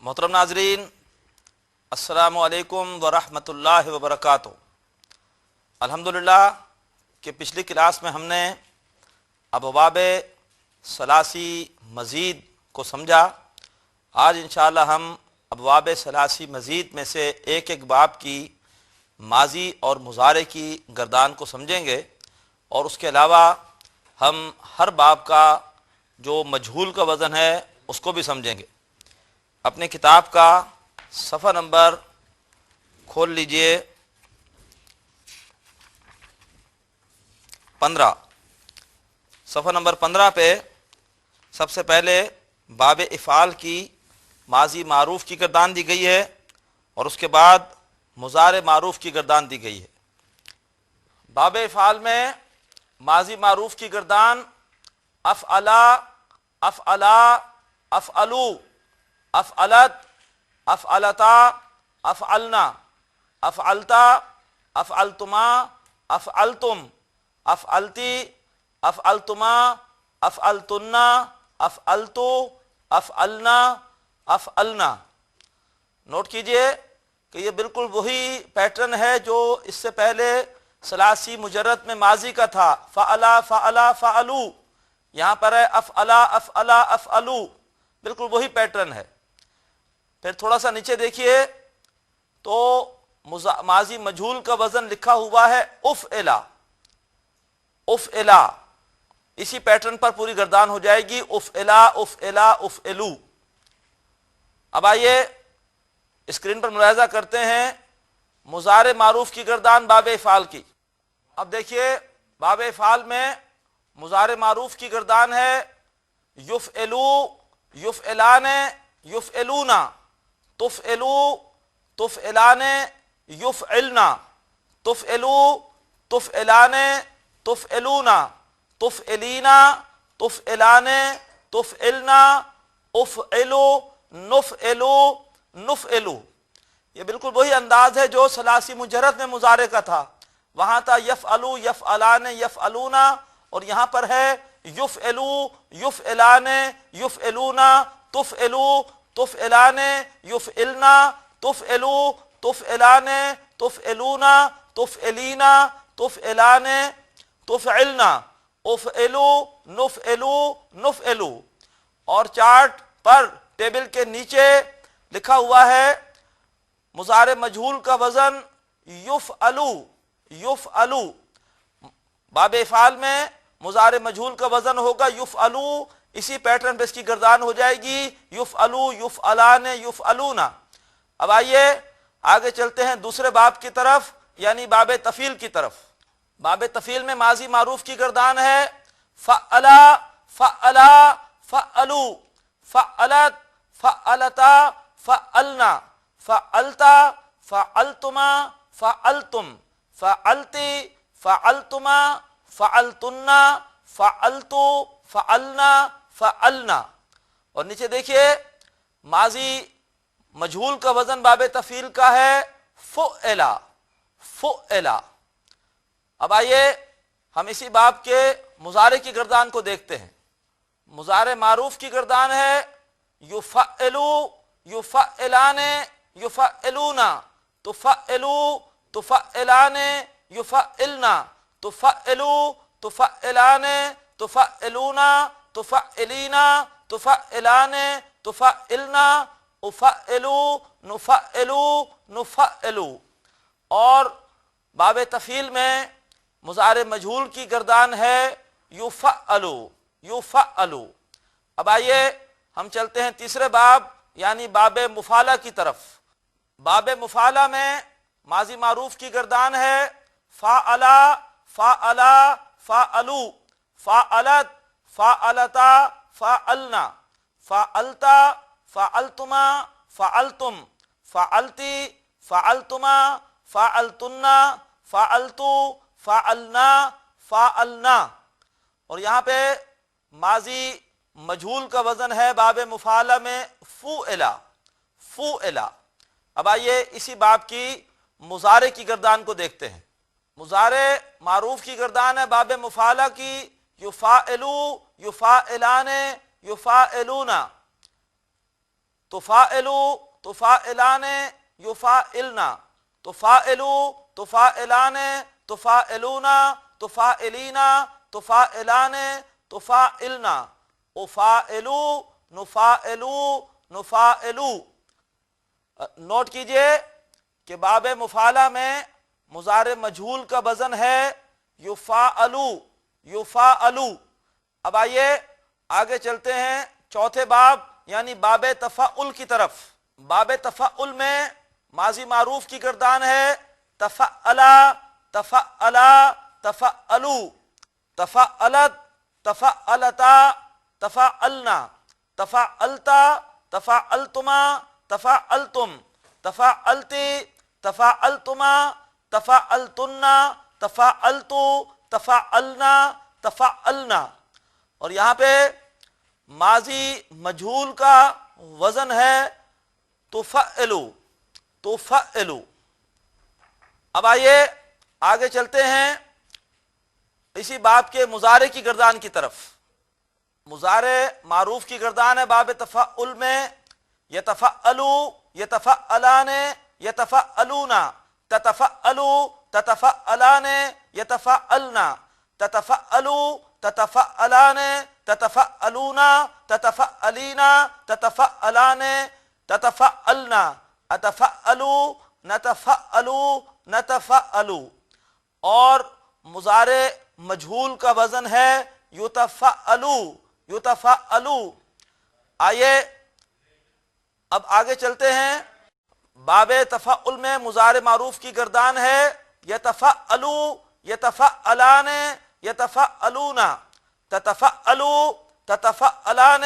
محترم ناظرین، السلام علیکم ورحمۃ اللہ وبرکاتہ۔ الحمدللہ کہ پچھلی کلاس میں ہم نے ابواب ثلاثی مزید کو سمجھا۔ آج انشاءاللہ ہم ابواب ثلاثی مزید میں سے ایک ایک باب کی ماضی اور مضارع کی گردان کو سمجھیں گے، اور اس کے علاوہ ہم ہر باب کا جو مجہول کا وزن ہے اس کو بھی سمجھیں گے۔ اپنے کتاب کا صفحہ نمبر کھول لیجئے 15۔ صفحہ نمبر 15 پہ سب سے پہلے باب افعال کی ماضی معروف کی گردان دی گئی ہے، اور اس کے بعد مضارع معروف کی گردان دی گئی ہے۔ باب افعال میں ماضی معروف کی گردان افعلا، افعلا، افعلو، افعلت، افعلتا، افعلنا، افعلتا، افعلتما، افعلتم، افعلتی، افعلتما، افعلتنا، افعلتو، افعلنا، افعلنا۔ نوٹ کیجئے کہ یہ بالکل وہی پیٹرن ہے جو اس سے پہلے ثلاثی مجرد میں ماضی کا تھا۔ فعلا، فعلا، فعلو، یہاں پر ہے افعلا، افعلا، افعلو، بالکل وہی پیٹرن ہے۔ پھر تھوڑا سا نیچے دیکھیے تو ماضی مجہول کا وزن لکھا ہوا ہے افعلا، افعلا، اسی پیٹرن پر پوری گردان ہو جائے گی، افعلا، افعلا، افعلو۔ اب آئیے اسکرین پر ملاحظہ کرتے ہیں مضارع معروف کی گردان باب افعال کی۔ اب دیکھیے باب افعال میں مضارع معروف کی گردان ہے یفعلو، یفعلان، یفعلونا، تفعلو، تفعلان، یفعلنا، تفعلو، تفعلان، تفعلونا، تفعلینا، تفعلان، تفعلنا، افعلو، نفعلو، نفعلو۔ یہ بالکل وہی انداز ہے جو ثلاثی مجرد میں مضارع کا تھا۔ وہاں تھا یفعلو، یفعلان، یفعلونا، اور یہاں پر ہے یفعلو، یفعلان، یفعلونا، تفعلو، تفعلان، یفعلنا، تفعلو، تفعلان، تفعلونا، تفعلینا، تفعلان، تفعلنا، افعلو، نفعلو، نفعلو۔ اور چارٹ پر ٹیبل کے نیچے لکھا ہوا ہے مضارع مجہول کا وزن یفعلو، یفعلو۔ باب افعال میں مضارع مجہول کا وزن ہوگا یفعلو، اسی پیٹرن پہ اس کی گردان ہو جائے گی یفعلو، یفعلان، یفعلونا۔ اب آئیے آگے چلتے ہیں دوسرے باب کی طرف، یعنی باب تفعیل کی طرف۔ باب تفعیل میں ماضی معروف کی گردان ہے فعلا، فعلا، فعلو، فعلت، فعلتا، فعلنا، فعلتا، فعلتما، فعلتم، فعلتی، فعلتما، فعلتنا، فعلتو، فعلنا، فعلنا۔ اور نیچے دیکھیے ماضی مجہول کا وزن باب تفعیل کا ہے فعلا، فعلا۔ اب آئیے ہم اسی باب کے مضارع کی گردان کو دیکھتے ہیں۔ مضارع معروف کی گردان ہے یفعلو، یفعلان، یفعلونا، تفعلو، تفعلان، یفعلنا، تفعلو، تفعلان، تفعلونا، تفعلینا، تفعلان، تفعلنا، افعلو، نفعلو، نفعلو۔ اور باب تفعیل میں مضارع مجہول کی گردان ہے یفعلو، یفعلو۔ اب آئیے ہم چلتے ہیں تیسرے باب یعنی باب مفعلہ کی طرف۔ باب مفعلہ میں ماضی معروف کی گردان ہے فعلا، فعلا، فعلو، فعلت، فعلتا، فعلنا، فعلتا، فعلتما، فعلتم، فعلتی، فعلتما، فعلتنا، فعلتو، فعلنا، فعلنا۔ اور یہاں پہ ماضی مجہول کا وزن ہے باب مفعلہ میں فعلا، فعلا۔ اب آئیے اسی باب کی مضارع کی گردان کو دیکھتے ہیں۔ مضارع معروف کی گردان ہے باب مفعلہ کی یفعلو، یفعلان، یفعلونا، تفاعلو تفاعلان یفاعلنا، تفاعلو تفاعلان تفاعلون تفاعلینا تفاعلان تفاعلنا، افاعلو نفاعلو نفاعلو۔ نوٹ کیجئے کہ باب مفعلہ میں مضارع مجہول کا وزن ہے یفاعلو یفاعلو۔ اب آئیے آگے چلتے ہیں چوتھے باب یعنی باب تفاعل کی طرف۔ باب تفاعل میں ماضی معروف کی گردان ہے تفعلا تفعلا تفعلو، تفعلت تفعلتا تفعلنا، تفعلتا تفعلتما تفعلتم، تفعلتی تفعلتما تفعلتن تفعلتو تفعلنا تفعلنا۔ اور یہاں پہ ماضی مجہول کا وزن ہے تفعلو تفعلو۔ اب آئیے آگے چلتے ہیں اسی باب کے مضارع کی گردان کی طرف۔ مضارع معروف کی گردان ہے باب تفعل میں یتفعلو یتفعلان یتفعلون، تتفعلو تتفعلان یتفعلنا، تتفعلو تتفعلان تتفعلون تتفعلین تتفعلان تتفعلنا، اتفعلو نتفعلو نتفعلو۔ اور مضارع مجہول کا وزن ہے یتفعلو یتفعلو۔ آئیے اب آگے چلتے ہیں باب تفعل میں مضارع معروف کی گردان ہے یتفعلو یتفعلان یتفعلون، تتفعلو تتفعلان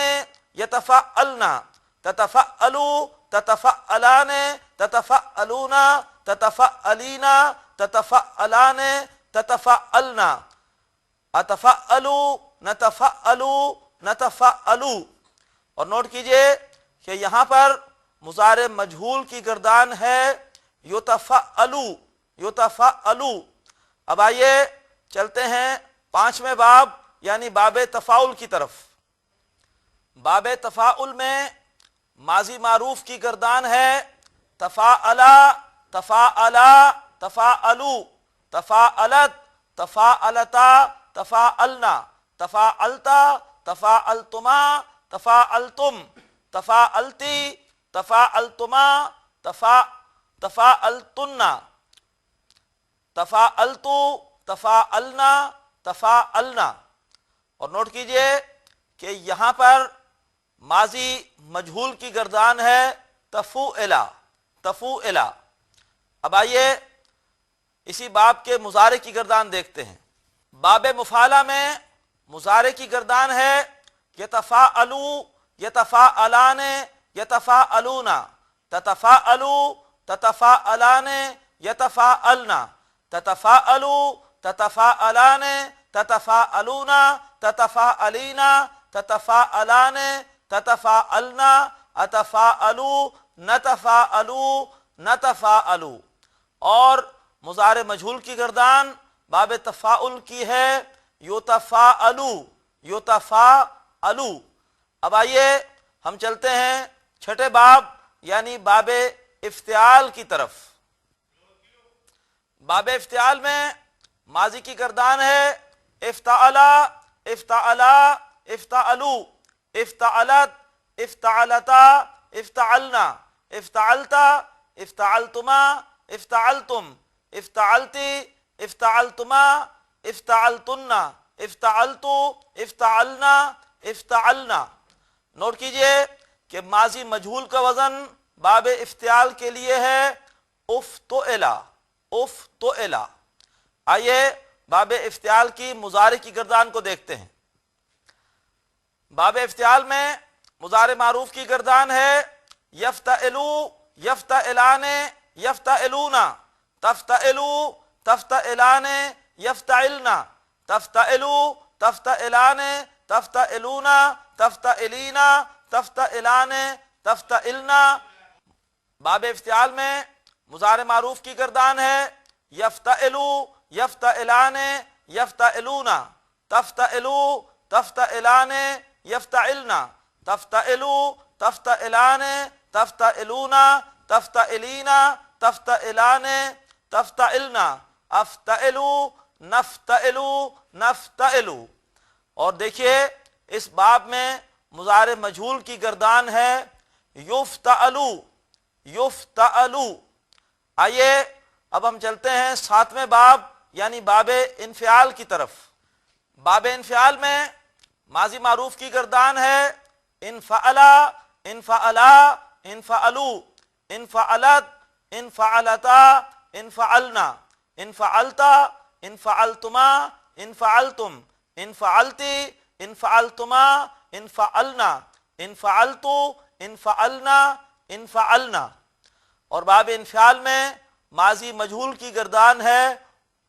یتفعلنا، تتفعلو تتفعلان تتفعلون تتفعلین تتفعلان تتفعلنا، اتفعلو نتفعلو نتفعلو۔ اور نوٹ کیجئے کہ یہاں پر مضارع مجہول کی گردان ہے یتفعلو یتفعلو۔ اب آئیے چلتے ہیں پانچویں باب یعنی باب تفاعل کی طرف۔ باب تفاعل میں ماضی معروف کی گردان ہے تفاعلا تفاعلا تفاعلو، تفاعلت تفاعلتا تفاعلنا، تفاعلتا تفاعلتما تفاعلتم، تفاعلتی تفاعلتما تفاعلتن، تفاعلتو تفاعلنا تفاعلنا۔ اور نوٹ کیجئے کہ یہاں پر ماضی مجہول کی گردان ہے تفوعلا تفوعلا۔ اب آئیے اسی باب کے مضارع کی گردان دیکھتے ہیں۔ باب مفعلہ میں مضارع کی گردان ہے یتفاعلو یتفاعلان یتفاعلون، تتفاعلو تتفاعلان یتفاعلنا، تتفاعلو تتفاعلان تتفاعلون تتفاعلین تتفاعلان تتفاعلنا، اتفاعلو نتفاعلو نتفاعلو۔ اور مضارع مجہول کی گردان باب تفاعل کی ہے یتفاعلو یتفاعلو۔ اب آئیے ہم چلتے ہیں چھٹے باب یعنی باب افتعال کی طرف۔ باب افتعال میں ماضی کی گردان ہے افتعلا افتعلا افتعلو، افتعلت افتعلتا افتعلنا، افتعلتا افتعلتما افتعلتم، افتعلتی افتعلتما افتعلتن، افتعلتو افتعلنا افتعلنا۔ نوٹ کیجئے کہ ماضی مجہول کا وزن باب افتعال کے لیے ہے افتعلا افتعلا۔ آئیے باب افتعال کی مضارع کی گردان کو دیکھتے ہیں۔ باب افتعال میں مضارع معروف کی گردان ہے یفتعلو یفتعلان یفتعلون، تفتعلو تفتعلان یفتعلنا، تفتعلو تفتعلان تفتعلون تفتعلین تفتعلان تفتعلنا۔ باب افتعال میں مضارع معروف کی گردان ہے یفتعلو یفتعلان یفتعلون، تفتعلو تفتعلان یفتعلنا، تفتعلو تفتعلان تفتعلون تفتعلین تفتعلان تفتعلنا افتعلوا نفتعلوا نفتعلوا۔ اور دیکھیے اس باب میں مضارع مجہول کی گردان ہے یفتعلو یفتعلو۔ آئیے اب ہم چلتے ہیں ساتویں باب یعنی باب انفعال کی طرف۔ باب انفعال میں ماضی معروف کی گردان ہے انفعلا انفعلا انفعلو انفعلت انفعلتا انفعلنا انفعلتا انفعلتما انفعلتم انفعلتی انفعلتما انفعلنا انفعلتو انفعلنا انفعلنا۔ اور باب انفعال میں ماضی مجہول کی گردان ہے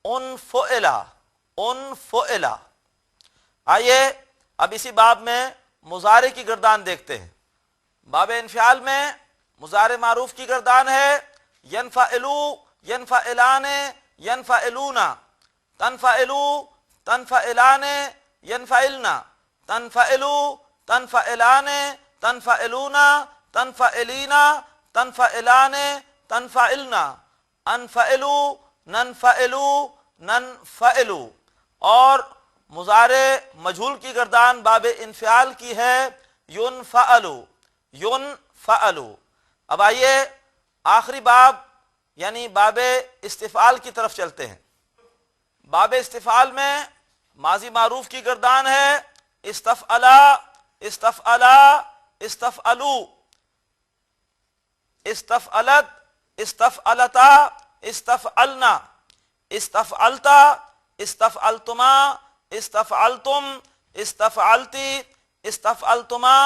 انفعلا انفعلا۔ آئیے اب اسی باب میں مضارع کی گردان دیکھتے ہیں۔ باب انفعال میں مضارع معروف کی گردان ہے ینفعلو ینفعلان ینفعلون تنفعلو تنفعلان ینفعلنا تنفعلو تنفعلان تنفعلون تنفعلین تنفعلان تنفعلنا انفعلو ننفعلو ننفعلو۔ اور مضارع مجہول کی گردان باب انفعال کی ہے ینفعلو ینفعلو۔ اب آئیے آخری باب یعنی باب استفعال کی طرف چلتے ہیں۔ باب استفعال میں ماضی معروف کی گردان ہے استفعلا استفعلا استفعلو استفعلت استفعلتا استفعلنا استفعلتا استفعلتما استفعلتم استفعلتی استفعلتما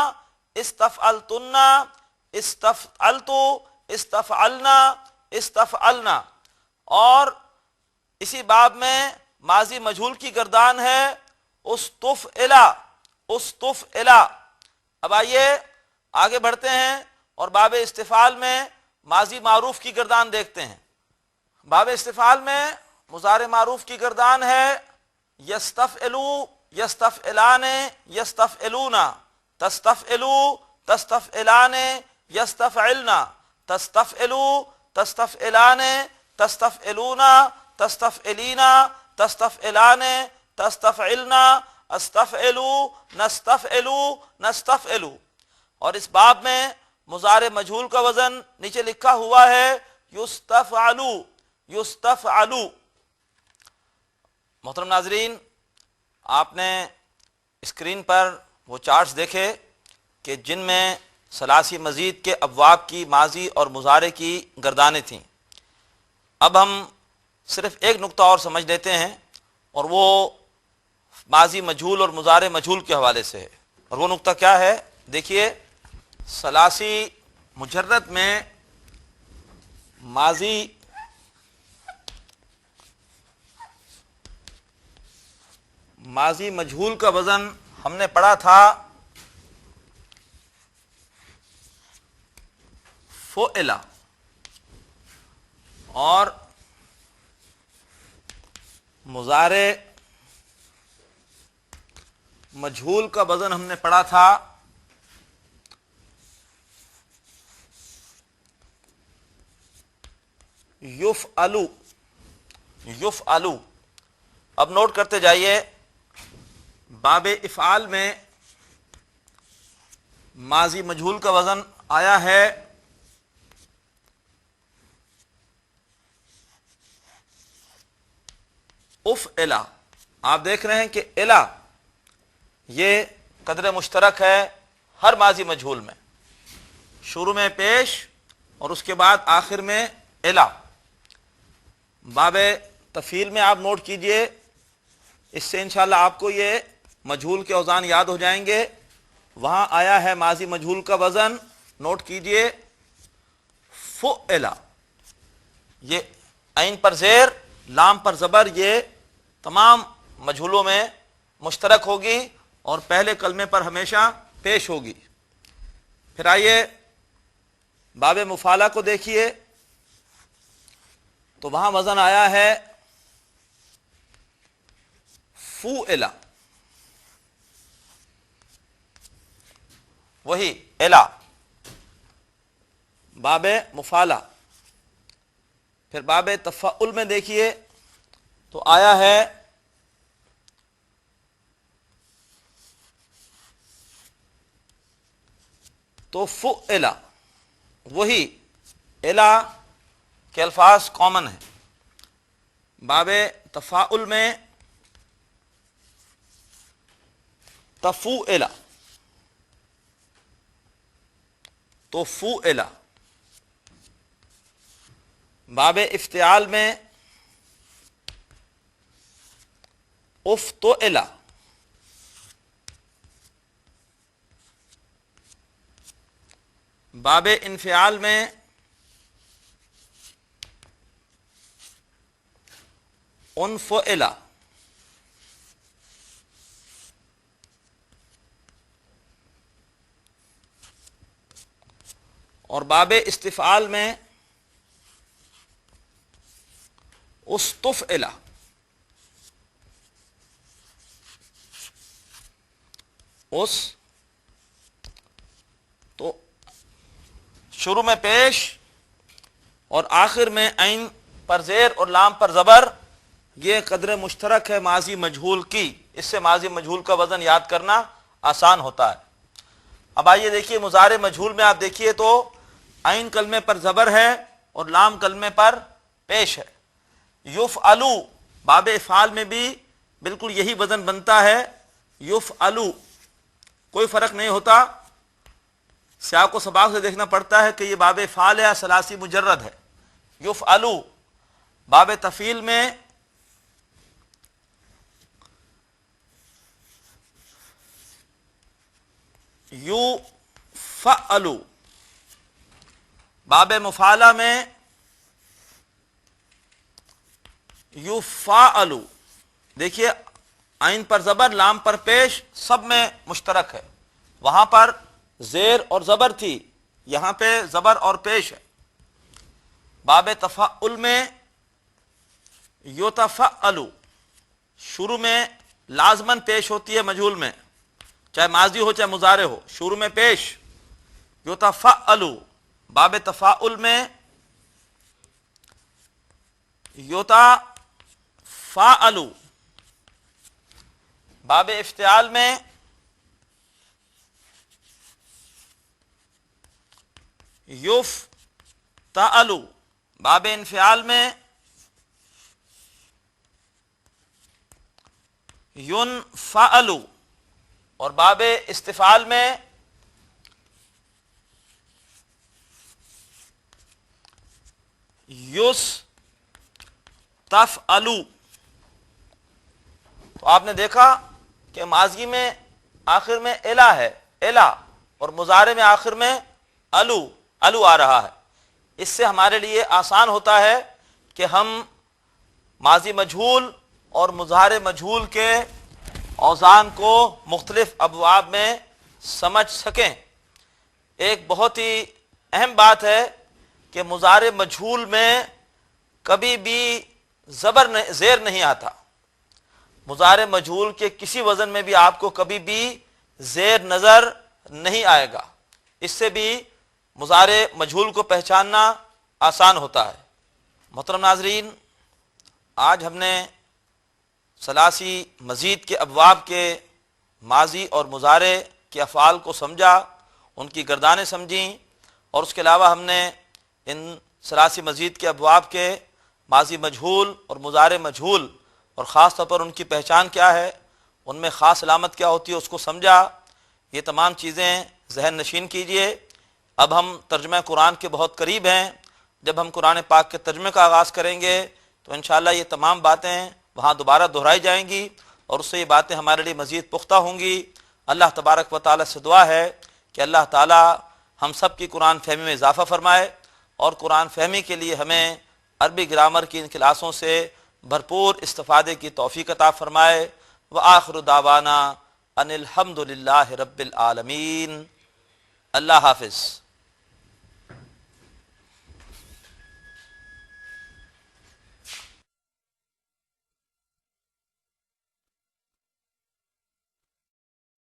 استفعلتن استفعلتو استفعلنا استفعلنا۔ اور اسی باب میں ماضی مجہول کی گردان ہے استفعلا استفعلا۔ اب آئیے آگے بڑھتے ہیں اور باب استفعال میں ماضی معروف کی گردان دیکھتے ہیں۔ باب استفعال میں مضارع معروف کی گردان ہے یستفعلو یستفعلان یستفعلون تستفعلو تستفعلان یستفعلنا تستفعلو تستفعلان تستفعلون تستفعلین تستفعلان تستفعلنا استفعلو نستفعلو نستفعلو۔ اور اس باب میں مضارع مجہول کا وزن نیچے لکھا ہوا ہے یستفعلو یستفعلو۔ محترم ناظرین، آپ نے اسکرین پر وہ چارٹس دیکھے کہ جن میں ثلاثی مزید کے ابواب کی ماضی اور مضارع کی گردانیں تھیں۔ اب ہم صرف ایک نقطہ اور سمجھ لیتے ہیں اور وہ ماضی مجہول اور مضارع مجہول کے حوالے سے ہے۔ اور وہ نقطہ کیا ہے؟ دیکھیے ثلاثی مجرد میں ماضی مجہول کا وزن ہم نے پڑھا تھا فعلا، اور مضارع مجہول کا وزن ہم نے پڑھا تھا یفعلو یفعلو۔ اب نوٹ کرتے جائیے، باب افعال میں ماضی مجہول کا وزن آیا ہے افعلا۔ آپ دیکھ رہے ہیں کہ الا یہ قدر مشترک ہے ہر ماضی مجہول میں، شروع میں پیش اور اس کے بعد آخر میں الا۔ باب تفعیل میں آپ نوٹ کیجئے، اس سے انشاءاللہ آپ کو یہ مجہول کے اوزان یاد ہو جائیں گے۔ وہاں آیا ہے ماضی مجہول کا وزن، نوٹ کیجئے فعلا۔ یہ عین پر زیر لام پر زبر، یہ تمام مجہولوں میں مشترک ہوگی اور پہلے کلمے پر ہمیشہ پیش ہوگی۔ پھر آئیے باب مفعلہ کو دیکھیے، تو وہاں وزن آیا ہے فعلا، وہی الا۔ باب مفالا. پھر باب تفاعل میں دیکھیے تو آیا ہے تو فعلا، وہی الا کے الفاظ کامن ہیں. باب تفاعل میں تفوعلا، تو فعلا. باب افتعال میں افتعلا. باب انفعال میں انفعلا. اور باب استفعال میں استفعلا. تو شروع میں پیش اور آخر میں عین پر زیر اور لام پر زبر، یہ قدر مشترک ہے ماضی مجہول کی. اس سے ماضی مجہول کا وزن یاد کرنا آسان ہوتا ہے. اب آئیے دیکھیے مضارع مجہول میں آپ دیکھیے تو عین کلمے پر زبر ہے اور لام کلمے پر پیش ہے. یفعلو، باب افعال میں بھی بالکل یہی وزن بنتا ہے. یفعلو، کوئی فرق نہیں ہوتا. سیاق و سباق سے دیکھنا پڑتا ہے کہ یہ باب افعال ہے یا ثلاثی مجرد ہے. یفعلو. باب تفعیل میں یفعلو. باب مفعلہ میں یفعلو. دیکھیے عین پر زبر، لام پر پیش، سب میں مشترک ہے. وہاں پر زیر اور زبر تھی، یہاں پہ زبر اور پیش ہے. باب تفعل میں یتفعلو، شروع میں لازماً پیش ہوتی ہے مجہول میں، چاہے ماضی ہو چاہے مضارع ہو، شروع میں پیش. یتفعلو. باب تفاعل میں یتفاعلو. باب افتعال میں یفتعلو. باب انفعال میں ینفعلو. اور باب استفعال میں یستفعلو. تو آپ نے دیکھا کہ ماضی میں آخر میں الا ہے، الا، اور مضارع میں آخر میں الو، الو آ رہا ہے. اس سے ہمارے لیے آسان ہوتا ہے کہ ہم ماضی مجہول اور مضارع مجہول کے اوزان کو مختلف ابواب میں سمجھ سکیں. ایک بہت ہی اہم بات ہے کہ مضارع مجہول میں کبھی بھی زیر نہیں آتا. مضارع مجہول کے کسی وزن میں بھی آپ کو کبھی بھی زیر نظر نہیں آئے گا. اس سے بھی مضارع مجہول کو پہچاننا آسان ہوتا ہے. محترم ناظرین، آج ہم نے ثلاثی مزید کے ابواب کے ماضی اور مضارع کے افعال کو سمجھا، ان کی گردانیں سمجھیں، اور اس کے علاوہ ہم نے ان ثلاثی مزید کے ابواب کے ماضی مجہول اور مضارع مجہول اور خاص طور پر ان کی پہچان کیا ہے، ان میں خاص علامت کیا ہوتی ہے، اس کو سمجھا. یہ تمام چیزیں ذہن نشین کیجئے. اب ہم ترجمہ قرآن کے بہت قریب ہیں. جب ہم قرآن پاک کے ترجمے کا آغاز کریں گے تو انشاءاللہ یہ تمام باتیں وہاں دوبارہ دہرائی جائیں گی اور اس سے یہ باتیں ہمارے لیے مزید پختہ ہوں گی. اللہ تبارک و تعالیٰ سے دعا ہے کہ اللہ تعالیٰ ہم سب کی قرآن فہمی میں اضافہ فرمائے اور قرآن فہمی کے لیے ہمیں عربی گرامر کی ان کلاسوں سے بھرپور استفادے کی توفیق عطا فرمائے. وآخر دعوانا ان الحمد للہ رب العالمین. اللہ حافظ.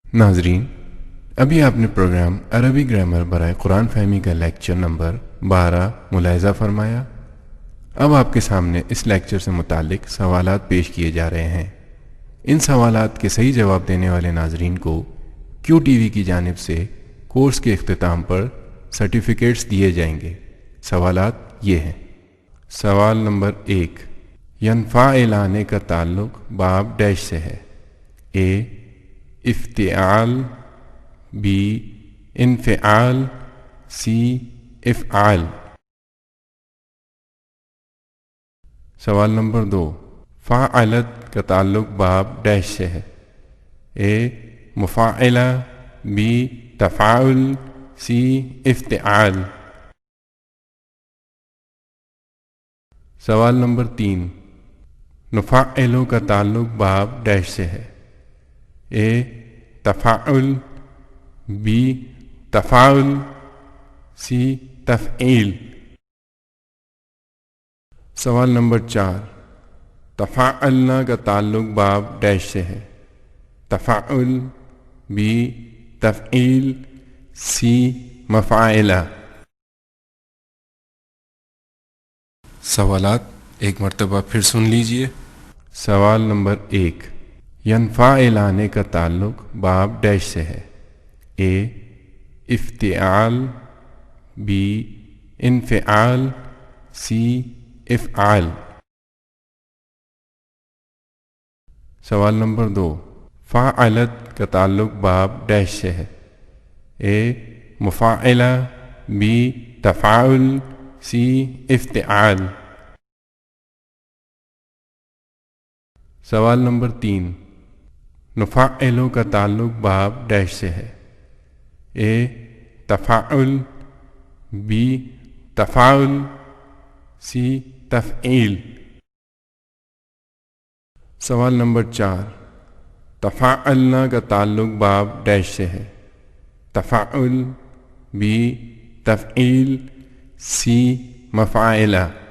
ناظرین، ابھی آپ نے پروگرام عربی گرامر برائے قرآن فہمی کا لیکچر نمبر 12 ملاحظہ فرمایا۔ اب آپ کے سامنے اس لیکچر سے متعلق سوالات پیش کیے جا رہے ہیں۔ ان سوالات کے صحیح جواب دینے والے ناظرین کو کیو ٹی وی کی جانب سے کورس کے اختتام پر سرٹیفکیٹس دیے جائیں گے۔ سوالات یہ ہیں۔ سوال نمبر 1، ینفعلان کا تعلق باب ڈیش سے ہے۔ اے افتعال، بی انفعال، سی افعال۔ سوال نمبر 2، فاعلت کا تعلق باب ڈیش سے ہے۔ اے مفاعلہ، بی تفاعل، سی افتعال۔ سوال نمبر 3، نفعلو کا تعلق باب ڈیش سے ہے۔ اے تفاعل، بی تفاعل، سی تفعیل۔ سوال نمبر 4، تفاعلنا کا تعلق باب ڈیش سے ہے۔ تفاعل، بی تفعیل، سی مفاعلہ۔ سوالات ایک مرتبہ پھر سن لیجئے۔ سوال نمبر 1، ینفعلان کا تعلق باب ڈیش سے ہے۔ اے افتعال، بی انفعال، سی افعال۔ سوال نمبر 2، فاعلت کا تعلق باب ڈیش سے ہے۔ اے مفاعلہ، بی تفاعل، سی افتعال۔ سوال نمبر 3، نفعلو کا تعلق باب ڈیش سے ہے۔ اے تفاعل، بی تفاعل، سی تفعیل۔ سوال نمبر 4، تفاعلنا کا تعلق باب ڈیش سے ہے۔ تفاعل، بی تفعیل، سی مفاعلہ۔